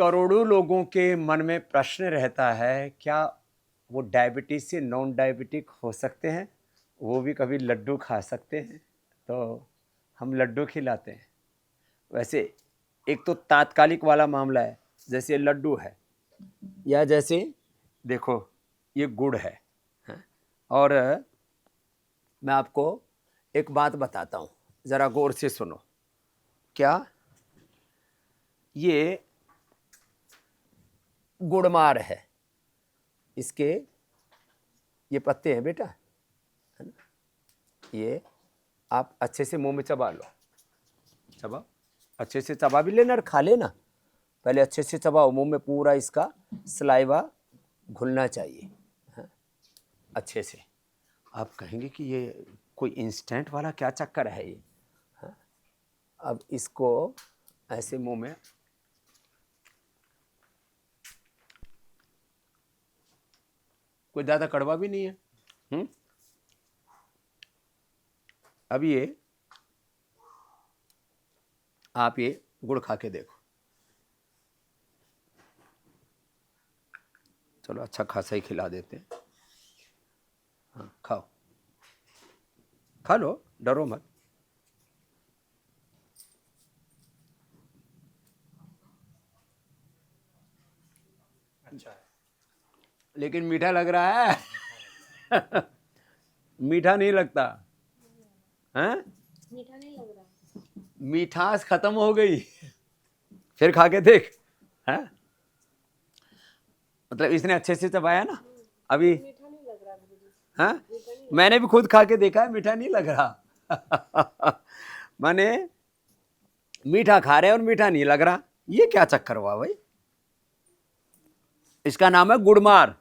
करोड़ों लोगों के मन में प्रश्न रहता है, क्या वो डायबिटीज से नॉन डायबिटिक हो सकते हैं, वो भी कभी लड्डू खा सकते हैं? तो हम लड्डू खिलाते हैं। वैसे एक तो तात्कालिक वाला मामला है, जैसे लड्डू है, या जैसे देखो ये गुड़ है, हाँ? और मैं आपको एक बात बताता हूँ, ज़रा गौर से सुनो। क्या ये गुड़मार है, इसके ये पत्ते हैं बेटा, है ना? ये आप अच्छे से मुंह में चबा लो, चबाओ, अच्छे से चबा भी लेना और खा लेना। पहले अच्छे से चबाओ, मुंह में पूरा इसका सलाइवा घुलना चाहिए, हाँ? अच्छे से। आप कहेंगे कि ये कोई इंस्टेंट वाला क्या चक्कर है ये, हाँ? अब इसको ऐसे मुंह में कोई ज़्यादा कड़वा भी नहीं है। अब ये आप ये गुड़ खा के देखो, चलो अच्छा खासा ही खिला देते हैं। हाँ खाओ, खा लो, डरो मत। अच्छा है, लेकिन मीठा लग रहा है। मीठा नहीं लगता है, मीठा नहीं लग रहा। मिठास खत्म हो गई। फिर खा के देख, है मतलब इसने अच्छे से चबाया ना अभी, मीठा नहीं लग रहा गुरुजी। हाँ मैंने भी खुद खा के देखा है, मीठा नहीं लग रहा। माने मीठा खा रहे हैं और मीठा नहीं लग रहा, ये क्या चक्कर हुआ भाई? इसका नाम है गुड़मार।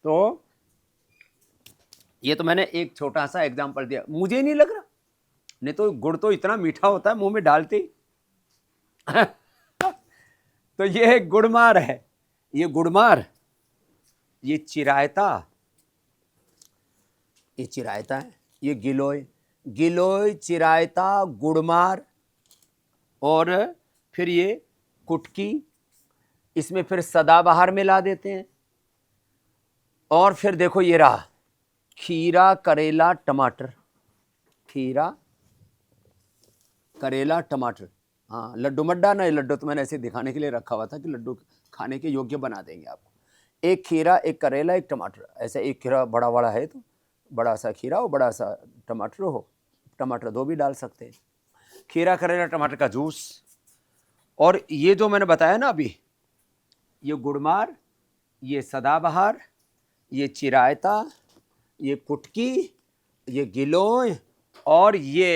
तो ये तो मैंने एक छोटा सा एग्जांपल दिया, मुझे नहीं लग रहा, नहीं तो गुड़ तो इतना मीठा होता है मुंह में डालते ही। तो ये गुड़मार है, ये गुड़मार, ये चिरायता, ये चिरायता है, ये गिलोय, गिलोय, चिरायता, गुड़मार, और फिर ये कुटकी, इसमें फिर सदाबहार मिला देते हैं। और फिर देखो ये रहा खीरा, करेला, टमाटर, खीरा, करेला, टमाटर। हाँ लड्डू मत डालना, ये लड्डू तो मैंने ऐसे दिखाने के लिए रखा हुआ था कि लड्डू खाने के योग्य बना देंगे आपको। एक खीरा, एक करेला, एक टमाटर, ऐसा एक खीरा बड़ा बड़ा है तो बड़ा सा खीरा हो, बड़ा सा टमाटर हो, टमाटर दो भी डाल सकते हैं। खीरा, करेला, टमाटर का जूस, और ये जो मैंने बताया ना अभी, ये गुड़मार, ये सदाबहार, ये चिरायता, ये कुटकी, ये गिलोय, और ये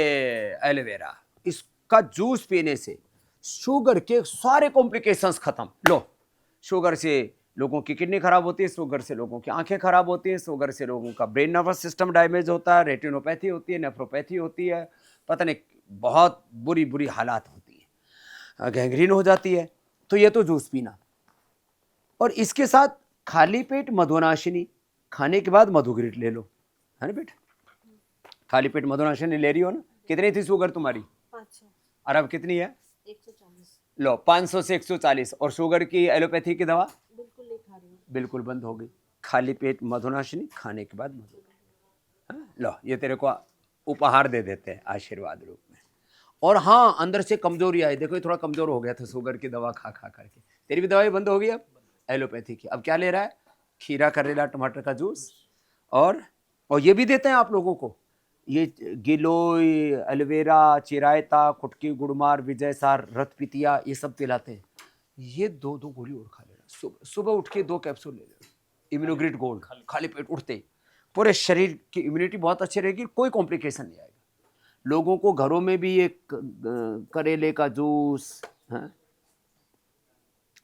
एलोवेरा, इसका जूस पीने से शुगर के सारे कॉम्प्लिकेशंस खत्म। लो, शुगर से लोगों की किडनी खराब होती है, शुगर से लोगों की आंखें खराब होती है, शुगर से लोगों का ब्रेन नर्वस सिस्टम डैमेज होता है, रेटिनोपैथी होती है, नेफ्रोपैथी होती है, पता नहीं बहुत बुरी बुरी हालात होती है, गैंग्रीन हो जाती है। तो ये तो जूस पीना, और इसके साथ खाली पेट मधुनाशिनी, खाने के बाद मधुग्रिट ले लो, है ना बेटा? खाली पेट मधुनाशिनी ले रही हो ना? कितनी थी शुगर तुम्हारी? 500, और अब कितनी है? 140। लो 500 से 140। और शुगर की एलोपैथी की दवा बिल्कुल नहीं खा रही हूँ। बिल्कुल बंद हो गई। खाली पेट मधुनाशिनी, खाने के बाद मधुग्रिट। लो ये तेरे को उपहार दे देते हैं आशीर्वाद रूप में। और हाँ अंदर से कमजोरी आई, देखो ये थोड़ा कमजोर हो गया था शुगर की दवा खा खा करके, तेरी भी दवाई बंद हो गई अब एलोपैथी की। अब क्या ले रहा है? खीरा, करेला, टमाटर का जूस, और ये भी देते हैं आप लोगों को, ये गिलोय, एलोवेरा, चिरायता, कुटकी, गुड़मार, विजय सार, रतपितिया, ये सब पिलाते हैं। ये दो दो गोली और खा लेना, सुबह उठ के 2 कैप्सूल ले लेना, इम्यूनोग्रिड गोल्ड, खाली पेट उठते ही पूरे शरीर की इम्यूनिटी बहुत अच्छी रहेगी, कोई कॉम्प्लिकेशन नहीं आएगा। लोगों को घरों में भी एक करेले का जूस, हाँ,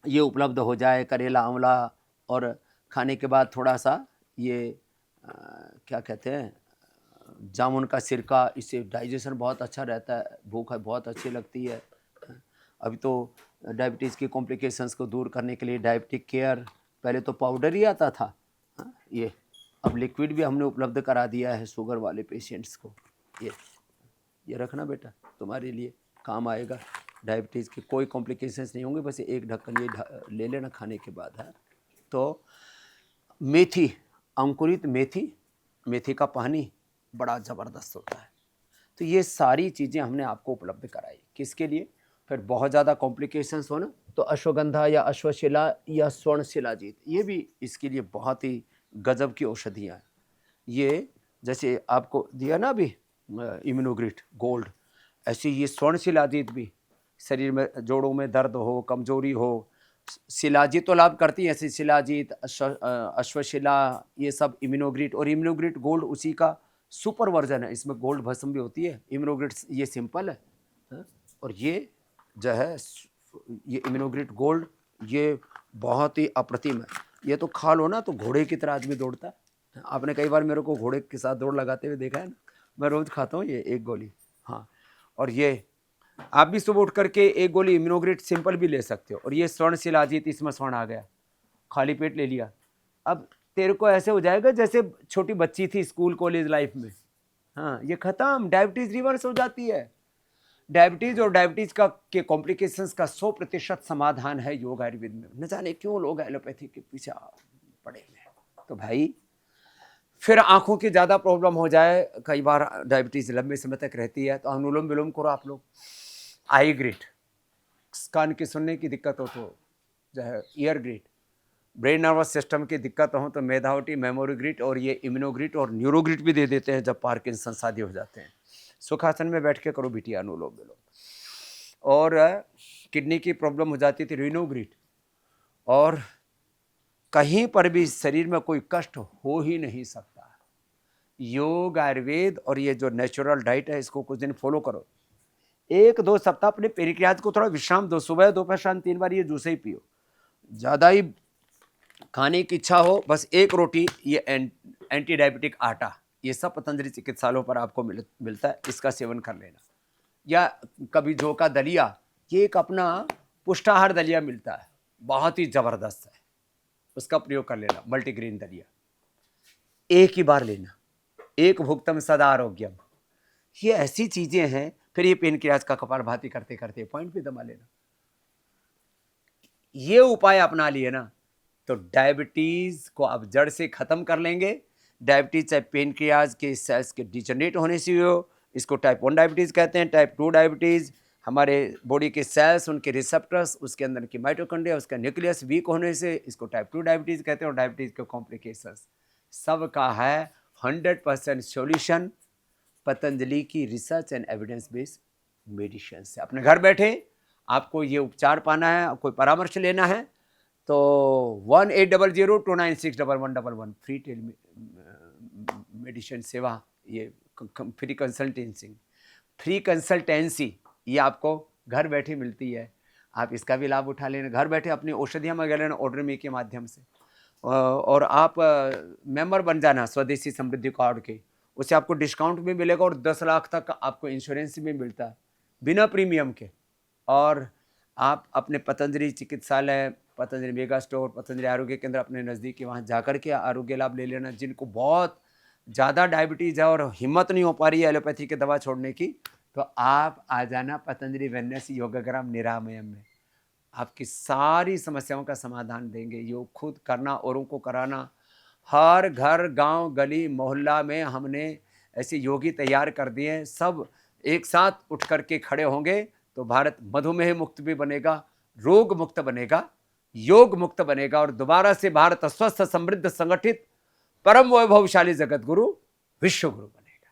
ये उपलब्ध हो जाए, करेला, आंवला, और खाने के बाद थोड़ा सा ये क्या कहते हैं, जामुन का सिरका, इससे डाइजेशन बहुत अच्छा रहता है, भूख बहुत अच्छी लगती है। अभी तो डायबिटीज़ की कॉम्प्लिकेशंस को दूर करने के लिए डायबिटिक केयर, पहले तो पाउडर ही आता था, हाँ, ये अब लिक्विड भी हमने उपलब्ध करा दिया है शुगर वाले पेशेंट्स को। ये रखना बेटा, तुम्हारे लिए काम आएगा। डायबिटीज़ के कोई कॉम्प्लिकेशंस नहीं होंगे, बस एक ढक्कन ये ले लेना खाने के बाद है। तो मेथी, अंकुरित मेथी, मेथी का पानी बड़ा ज़बरदस्त होता है। तो ये सारी चीज़ें हमने आपको उपलब्ध कराई, किसके लिए? फिर बहुत ज़्यादा कॉम्प्लिकेशंस हो ना, तो अश्वगंधा या अश्वशिला या स्वर्ण शिलाजीत, ये भी इसके लिए बहुत ही गजब की औषधियाँ हैं। ये जैसे आपको दिया ना अभी इम्यूनोग्रिट गोल्ड, ऐसे ये स्वर्ण शिलाजीत भी शरीर में जोड़ों में दर्द हो, कमजोरी हो, शिलाजीत तो लाभ करती है, ऐसे शिलाजीत, अश्वशिला, ये सब इम्यूनोग्रिट। और इम्यूनोग्रिट गोल्ड उसी का सुपर वर्जन है, इसमें गोल्ड भस्म भी होती है। इम्यूनोग्रिट ये सिंपल है, हाँ? और ये जो है ये इम्यूनोग्रिट गोल्ड, ये बहुत ही अप्रतिम है। ये तो खा लो ना तो घोड़े की तरह आदमी दौड़ता है। आपने कई बार मेरे को घोड़े के साथ दौड़ लगाते हुए देखा है ना, मैं रोज़ खाता हूँ ये एक गोली। हाँ, और ये आप भी सुबह उठ करके एक गोली इम्यूनोग्रिट सिंपल भी ले सकते हो। और ये स्वर्ण शिलाजीत, इसमें स्वर्ण आ गया, खाली पेट ले लिया, अब तेरे को ऐसे हो जाएगा जैसे छोटी बच्ची थी स्कूल कॉलेज लाइफ में। हाँ, ये खत्म, डायबिटीज रिवर्स हो जाती है। डायबिटीज और डायबिटीज का के कॉम्प्लिकेशंस का 100% समाधान है योग आयुर्वेद में। न जाने क्यों लोग एलोपैथी के पीछे पड़े हुए हैं। तो भाई फिर आंखों की ज़्यादा प्रॉब्लम हो जाए, कई बार डायबिटीज लंबे समय तक रहती है, तो अनुलोम विलोम करो आप लोग। आई ग्रिट, कान की सुनने की दिक्कत हो तो जो है ईयर ग्रिट, ब्रेन नर्वस सिस्टम की दिक्कत हो तो मेधावटी, मेमोरी ग्रिट, और ये इम्यूनोग्रिट और न्यूरोग्रिट भी दे देते हैं जब पार्किंसन आदि हो जाते हैं। सुखासन में बैठ के करो बिटिया अनुलोम विलोम। और किडनी की प्रॉब्लम हो जाती थी, रिनोग्रिट। और कहीं पर भी शरीर में कोई कष्ट हो ही नहीं सकता। योग आयुर्वेद और ये जो नेचुरल डाइट है, इसको कुछ दिन फॉलो करो, 1-2 सप्ताह अपने पेरिक्रियाज को थोड़ा विश्राम दो, सुबह दोपहर शाम 3 बार ये जूस ही पियो। ज़्यादा ही खाने की इच्छा हो, बस एक रोटी ये एंटी डायबिटिक आटा, ये सब पतंजलि चिकित्सालयों पर आपको मिलता है, इसका सेवन कर लेना। या कभी जौ का दलिया, ये एक अपना पुष्टाहार दलिया मिलता है, बहुत ही ज़बरदस्त है, उसका प्रयोग कर लेना। मल्टीग्रेन दलिया एक ही बार लेना, एक भुक्तम सदा आरोग्यम, ये ऐसी चीज़ें हैं। फिर ये पेनक्रियाज का कपालभाति करते करते पॉइंट भी दबा लेना। ये उपाय अपना लिए ना तो डायबिटीज को आप जड़ से खत्म कर लेंगे। डायबिटीज चाहे पेनक्रियाज के सेल्स के डिजनरेट होने से हो, इसको टाइप 1 डायबिटीज कहते हैं। टाइप 2 डायबिटीज हमारे बॉडी के सेल्स, उनके रिसेप्टर्स, उसके अंदर की माइटोकॉन्ड्रिया, उसका न्यूक्लियस वीक होने से इसको टाइप 2 डायबिटीज कहते हैं। और डायबिटीज के कॉम्प्लिकेशंस सब का है 100% सॉल्यूशन पतंजलि की research and evidence based medicine से। अपने घर बैठे आपको ये उपचार पाना है, कोई परामर्श लेना है तो 1800-296-1111 फ्री टेली मेडिसिन सेवा, ये फ्री कंसल्टेंसी ये आपको घर बैठे मिलती है। आप इसका भी लाभ उठा लेना, घर बैठे अपनी औषधियाँ मंगा लेना ऑर्डर में के माध्यम से। और आप मेंबर बन जाना स्वदेशी समृद्धि कार्ड के, उससे आपको डिस्काउंट भी मिलेगा और 10 लाख तक आपको इंश्योरेंस भी मिलता है बिना प्रीमियम के। और आप अपने पतंजलि चिकित्सालय, पतंजलि मेगा स्टोर, पतंजलि आरोग्य केंद्र अपने नज़दीकी वहाँ जाकर के आरोग्य लाभ ले लेना। जिनको बहुत ज़्यादा डायबिटीज़ है और हिम्मत नहीं हो पा रही है एलोपैथी की दवा छोड़ने की, तो आप आ जाना पतंजलि वेलनेस योगाग्राम निरामयम में, आपकी सारी समस्याओं का समाधान देंगे। योग खुद करना, औरों को कराना, हर घर गांव गली मोहल्ला में हमने ऐसे योगी तैयार कर दिए हैं। सब एक साथ उठ करके खड़े होंगे तो भारत मधुमेह मुक्त भी बनेगा, रोग मुक्त बनेगा, योग मुक्त बनेगा, और दोबारा से भारत स्वस्थ, समृद्ध, संगठित, परम वैभवशाली जगत गुरु, विश्व गुरु।